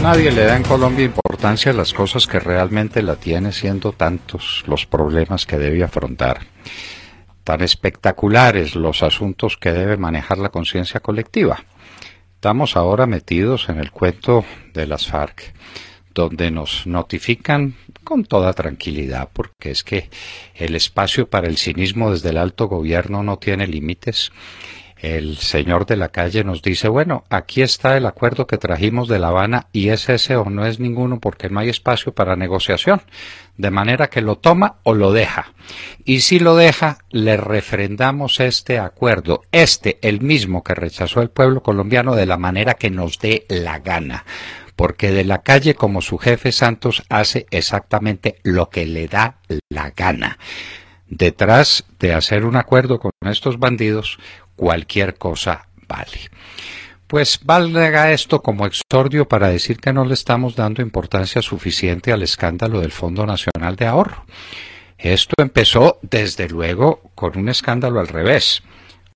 Nadie le da en Colombia importancia a las cosas que realmente la tiene, siendo tantos los problemas que debe afrontar, tan espectaculares los asuntos que debe manejar la conciencia colectiva. Estamos ahora metidos en el cuento de las FARC, donde nos notifican con toda tranquilidad, porque es que el espacio para el cinismo desde el alto gobierno no tiene límites. El señor de la calle nos dice, bueno, aquí está el acuerdo que trajimos de La Habana y es ese o no es ninguno porque no hay espacio para negociación, de manera que lo toma o lo deja. Y si lo deja, le refrendamos este acuerdo, el mismo que rechazó el pueblo colombiano, de la manera que nos dé la gana. Porque de la calle, como su jefe Santos, hace exactamente lo que le da la gana. Detrás de hacer un acuerdo con estos bandidos, cualquier cosa vale. Pues valga esto como exordio para decir que no le estamos dando importancia suficiente al escándalo del Fondo Nacional de Ahorro. Esto empezó, desde luego, con un escándalo al revés,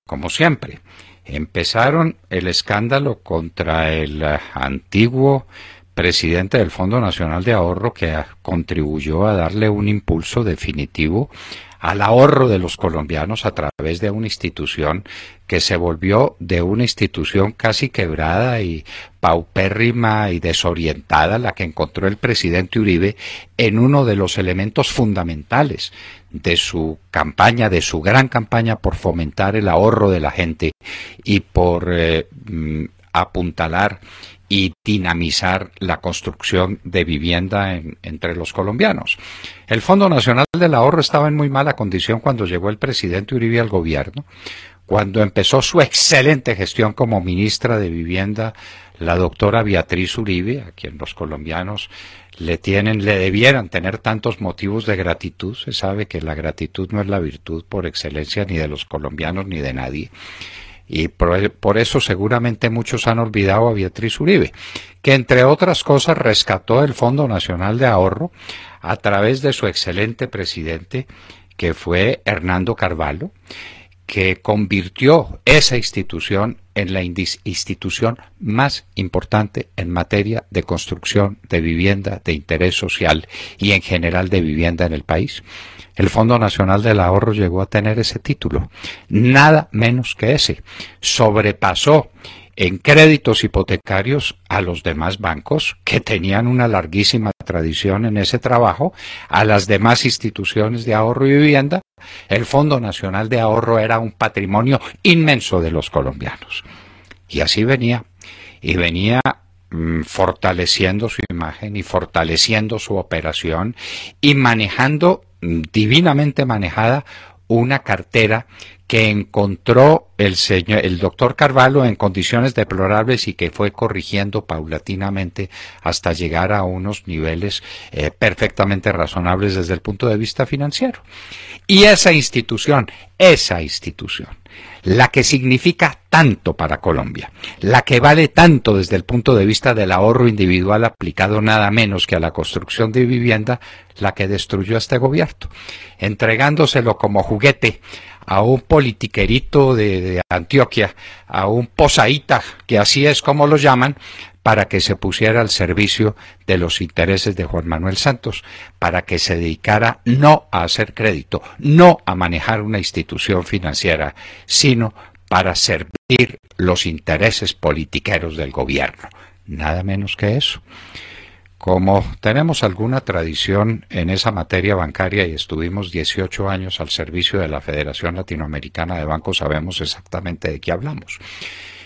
como siempre. Empezaron el escándalo contra el antiguo presidente del Fondo Nacional de Ahorro, que contribuyó a darle un impulso definitivo al ahorro de los colombianos a través de una institución que se volvió de una institución casi quebrada y paupérrima y desorientada, la que encontró el presidente Uribe en uno de los elementos fundamentales de su campaña, de su gran campaña por fomentar el ahorro de la gente y por apuntalar y dinamizar la construcción de vivienda entre los colombianos. El Fondo Nacional del Ahorro estaba en muy mala condición cuando llegó el presidente Uribe al gobierno, cuando empezó su excelente gestión como ministra de Vivienda, la doctora Beatriz Uribe, a quien los colombianos le debieran tener tantos motivos de gratitud. Se sabe que la gratitud no es la virtud por excelencia ni de los colombianos ni de nadie. Y por eso seguramente muchos han olvidado a Beatriz Uribe, que entre otras cosas rescató el Fondo Nacional de Ahorro a través de su excelente presidente, que fue Hernando Carvalho, que convirtió esa institución en la institución más importante en materia de construcción de vivienda de interés social y en general de vivienda en el país. El Fondo Nacional del Ahorro llegó a tener ese título, nada menos que ese. Sobrepasó en créditos hipotecarios a los demás bancos, que tenían una larguísima tradición en ese trabajo, a las demás instituciones de ahorro y vivienda. El Fondo Nacional de Ahorro era un patrimonio inmenso de los colombianos. Y así venía, fortaleciendo su imagen y fortaleciendo su operación y manejando, divinamente manejada, una cartera que encontró el doctor Carvalho en condiciones deplorables y que fue corrigiendo paulatinamente hasta llegar a unos niveles perfectamente razonables desde el punto de vista financiero. Y esa institución, la que significa tanto para Colombia, la que vale tanto desde el punto de vista del ahorro individual aplicado nada menos que a la construcción de vivienda, la que destruyó a este gobierno, entregándoselo como juguete a un politiquerito de Antioquia, a un posaíta, que así es como lo llaman, para que se pusiera al servicio de los intereses de Juan Manuel Santos, para que se dedicara no a hacer crédito, no a manejar una institución financiera, sino para servir los intereses politiqueros del gobierno. Nada menos que eso. Como tenemos alguna tradición en esa materia bancaria y estuvimos 18 años al servicio de la Federación Latinoamericana de Bancos, sabemos exactamente de qué hablamos.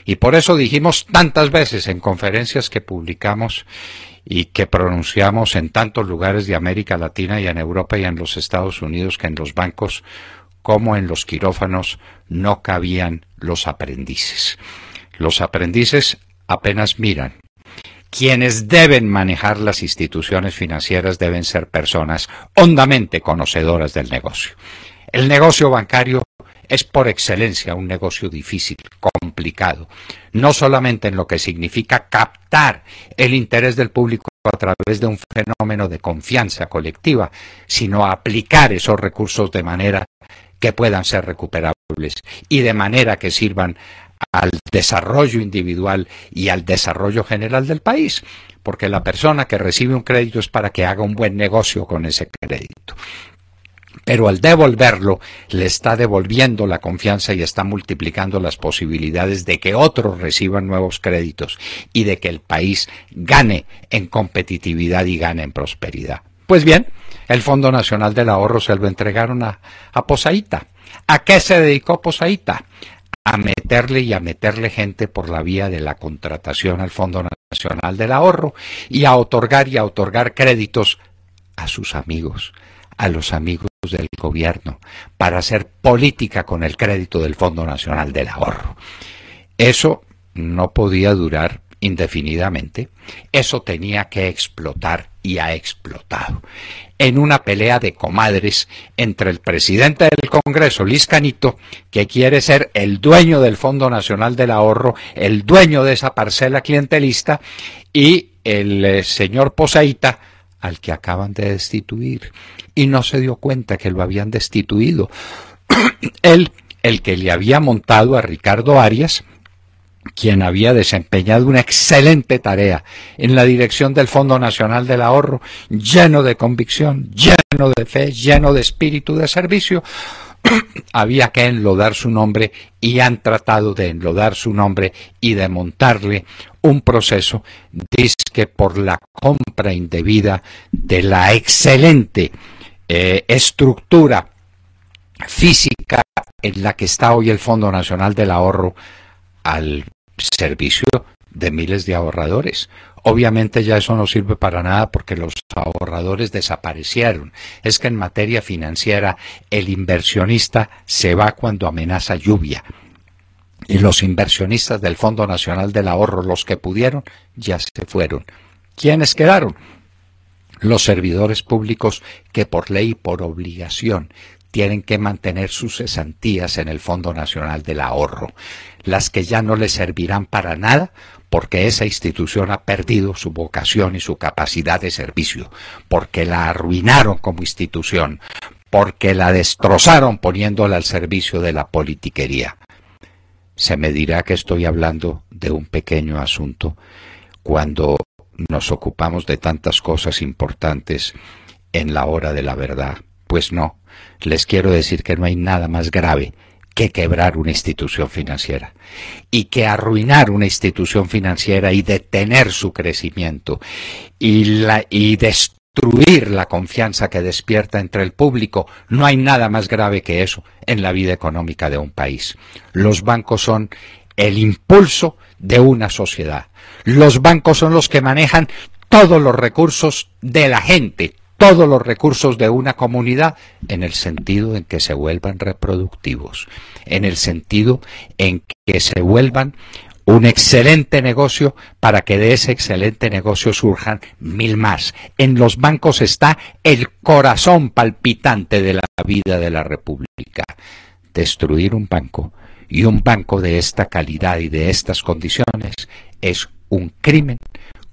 Y por eso dijimos tantas veces en conferencias que publicamos y que pronunciamos en tantos lugares de América Latina y en Europa y en los Estados Unidos, que en los bancos como en los quirófanos no cabían los aprendices. Los aprendices apenas miran. Quienes deben manejar las instituciones financieras deben ser personas hondamente conocedoras del negocio. El negocio bancario es por excelencia un negocio difícil, complicado, no solamente en lo que significa captar el interés del público a través de un fenómeno de confianza colectiva, sino aplicar esos recursos de manera que puedan ser recuperables y de manera que sirvan al desarrollo individual y al desarrollo general del país. porque la persona que recibe un crédito es para que haga un buen negocio con ese crédito. Pero al devolverlo, le está devolviendo la confianza y está multiplicando las posibilidades de que otros reciban nuevos créditos y de que el país gane en competitividad y gane en prosperidad. Pues bien, el Fondo Nacional del Ahorro se lo entregaron a Posaíta. ¿A qué se dedicó Posaíta? A meterle gente por la vía de la contratación al Fondo Nacional del Ahorro y a otorgar créditos a sus amigos, a los amigos del gobierno, para hacer política con el crédito del Fondo Nacional del Ahorro. Eso no podía durar indefinidamente, eso tenía que explotar y ha explotado. En una pelea de comadres entre el presidente del Congreso, Liz Canito, que quiere ser el dueño del Fondo Nacional del Ahorro, el dueño de esa parcela clientelista, y el señor Posaíta, al que acaban de destituir, y no se dio cuenta que lo habían destituido. Él, el que le había montado a Ricardo Arias, quien había desempeñado una excelente tarea en la dirección del Fondo Nacional del Ahorro, lleno de convicción, lleno de fe, lleno de espíritu de servicio, había que enlodar su nombre y han tratado de enlodar su nombre y de montarle un proceso, dizque por la compra indebida de la excelente estructura física en la que está hoy el Fondo Nacional del Ahorro al servicio de miles de ahorradores. Obviamente ya eso no sirve para nada porque los ahorradores desaparecieron. Es que en materia financiera el inversionista se va cuando amenaza lluvia. Y los inversionistas del Fondo Nacional del Ahorro, los que pudieron, ya se fueron. ¿Quiénes quedaron? Los servidores públicos que por ley y por obligación tienen que mantener sus cesantías en el Fondo Nacional del Ahorro, las que ya no les servirán para nada porque esa institución ha perdido su vocación y su capacidad de servicio, porque la arruinaron como institución, porque la destrozaron poniéndola al servicio de la politiquería. Se me dirá que estoy hablando de un pequeño asunto cuando nos ocupamos de tantas cosas importantes en la hora de la verdad. Pues no, les quiero decir que no hay nada más grave que quebrar una institución financiera y que arruinar una institución financiera y detener su crecimiento y destruir la confianza que despierta entre el público. No hay nada más grave que eso en la vida económica de un país. Los bancos son el impulso de una sociedad. Los bancos son los que manejan todos los recursos de la gente, todos los recursos de una comunidad, en el sentido en que se vuelvan reproductivos, en el sentido en que se vuelvan un excelente negocio para que de ese excelente negocio surjan 1000 más. En los bancos está el corazón palpitante de la vida de la República. Destruir un banco, y un banco de esta calidad y de estas condiciones, es un crimen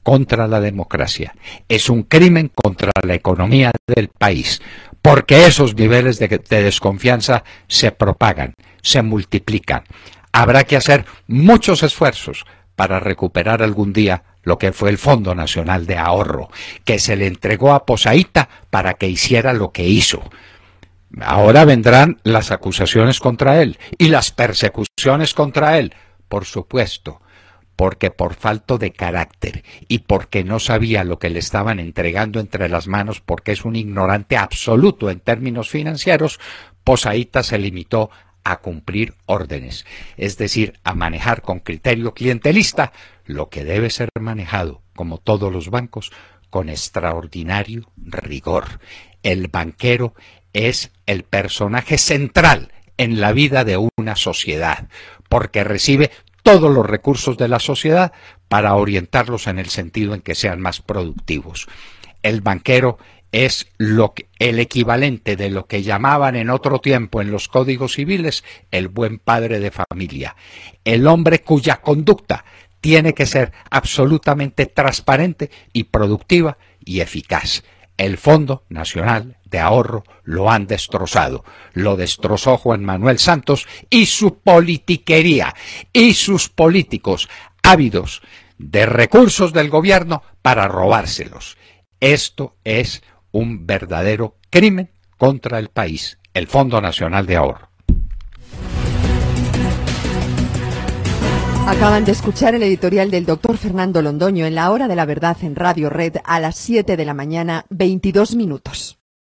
contra la democracia, es un crimen contra la economía del país, porque esos niveles de desconfianza se propagan, se multiplican. Habrá que hacer muchos esfuerzos para recuperar algún día lo que fue el Fondo Nacional de Ahorro, que se le entregó a Posaíta para que hiciera lo que hizo. Ahora vendrán las acusaciones contra él y las persecuciones contra él, por supuesto, porque por falta de carácter y porque no sabía lo que le estaban entregando entre las manos, porque es un ignorante absoluto en términos financieros, Posaíta se limitó a cumplir órdenes, es decir, a manejar con criterio clientelista lo que debe ser manejado, como todos los bancos, con extraordinario rigor. El banquero es el personaje central en la vida de una sociedad, porque recibe todos los recursos de la sociedad para orientarlos en el sentido en que sean más productivos. El banquero es el equivalente de lo que llamaban en otro tiempo en los códigos civiles el buen padre de familia, el hombre cuya conducta tiene que ser absolutamente transparente y productiva y eficaz. El Fondo Nacional de Ahorro lo han destrozado. Lo destrozó Juan Manuel Santos y su politiquería y sus políticos ávidos de recursos del gobierno para robárselos. Esto es un verdadero crimen contra el país, el Fondo Nacional de Ahorro. Acaban de escuchar el editorial del doctor Fernando Londoño en La Hora de la Verdad en Radio Red a las 7 de la mañana, 22 minutos.